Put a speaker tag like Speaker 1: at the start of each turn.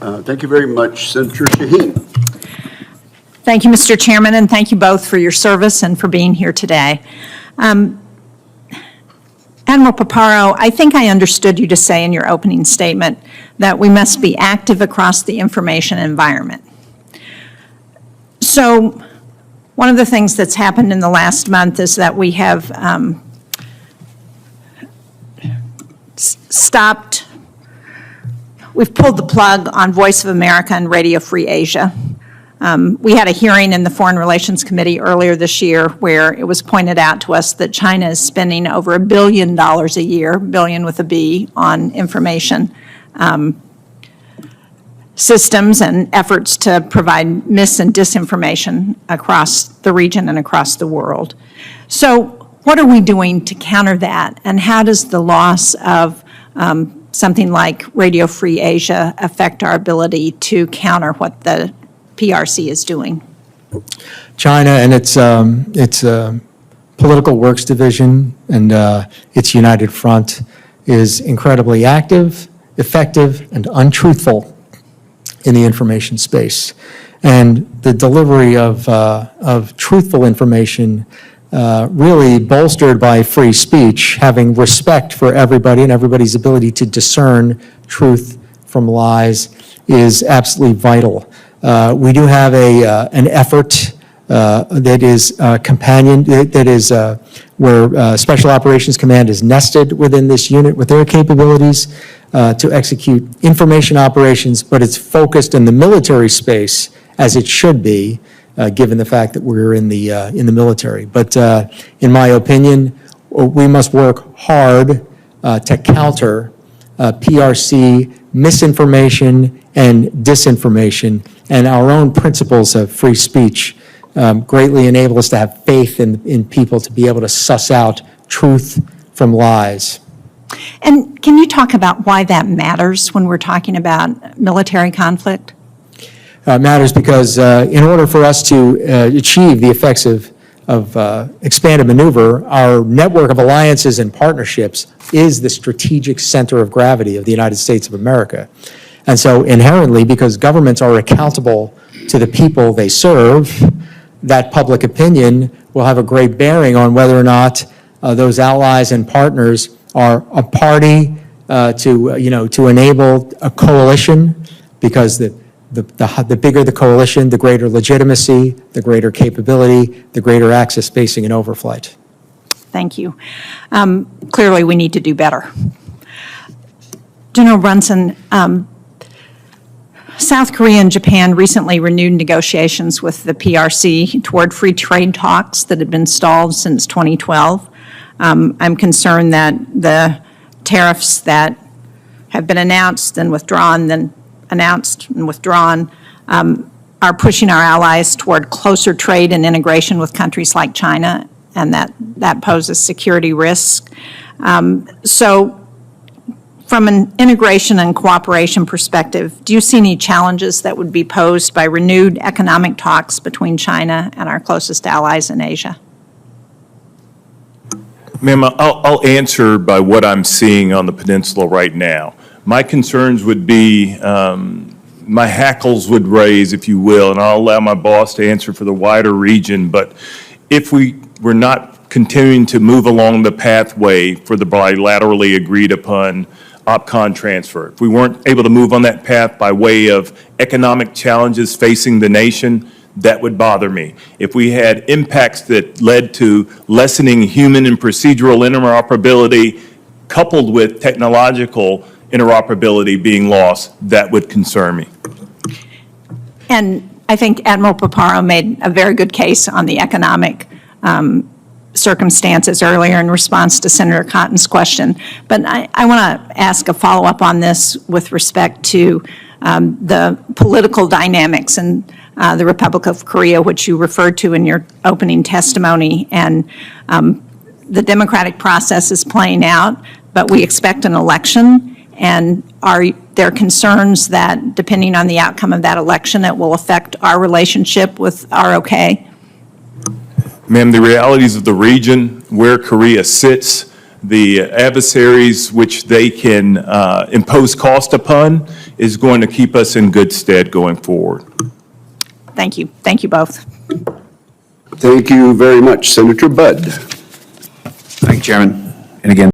Speaker 1: Thank you very much, Senator Shaheen.
Speaker 2: Thank you, Mr. Chairman, and thank you both for your service and for being here today. Admiral Paparo, I think I understood you to say in your opening statement that we must be active across the information environment. So one of the things that's happened in the last month is that we have we've pulled the plug on Voice of America and Radio Free Asia. We had a hearing in the Foreign Relations Committee earlier this year where it was pointed out to us that China is spending over $1 billion a year, billion with a B, on information systems and efforts to provide mis- and disinformation across the region and across the world. So what are we doing to counter that, and how does the loss of something like Radio Free Asia affect our ability to counter what the PRC is doing?
Speaker 3: China and its political works division and its United Front is incredibly active, effective, and untruthful in the information space. And the delivery of truthful information really bolstered by free speech, having respect for everybody and everybody's ability to discern truth from lies is absolutely vital. We do have an effort that is companion, that is where Special Operations Command is nested within this unit with their capabilities to execute information operations, but it's focused in the military space as it should be, given the fact that we're in the military. But in my opinion, we must work hard to counter PRC misinformation and disinformation, and our own principles of free speech greatly enable us to have faith in people to be able to suss out truth from lies.
Speaker 2: And can you talk about why that matters when we're talking about military conflict?
Speaker 3: Matters because in order for us to achieve the effects of expanded maneuver, our network of alliances and partnerships is the strategic center of gravity of the United States of America. And so inherently, because governments are accountable to the people they serve, that public opinion will have a great bearing on whether or not those allies and partners are a party to enable a coalition, because the bigger the coalition, the greater legitimacy, the greater capability, the greater access, spacing, and overflight.
Speaker 2: Thank you. Clearly, we need to do better. General Brunson, South Korea and Japan recently renewed negotiations with the PRC toward free trade talks that had been stalled since 2012. I'm concerned that the tariffs that have been announced and withdrawn, then announced and withdrawn, are pushing our allies toward closer trade and integration with countries like China, and that poses security risk. So from an integration and cooperation perspective, do you see any challenges that would be posed by renewed economic talks between China and our closest allies in Asia?
Speaker 4: Ma'am, I'll answer by what I'm seeing on the peninsula right now. My concerns would be, my hackles would raise, if you will, and I'll allow my boss to answer for the wider region, but if we were not continuing to move along the pathway for the bilaterally agreed upon OPCON transfer, if we weren't able to move on that path by way of economic challenges facing the nation, that would bother me. If we had impacts that led to lessening human and procedural interoperability coupled with technological interoperability being lost, that would concern me.
Speaker 2: And I think Admiral Paparo made a very good case on the economic circumstances earlier in response to Senator Cotton's question. But I want to ask a follow-up on this with respect to the political dynamics in the Republic of Korea, which you referred to in your opening testimony. And the democratic process is playing out, but we expect an election. And are there concerns that, depending on the outcome of that election, it will affect our relationship with ROK?
Speaker 4: Ma'am, the realities of the region, where Korea sits, the adversaries which they can impose cost upon is going to keep us in good stead going forward.
Speaker 2: Thank you. Thank you both.
Speaker 1: Thank you very much. Senator Budd.
Speaker 5: Thank you, Chairman. And again,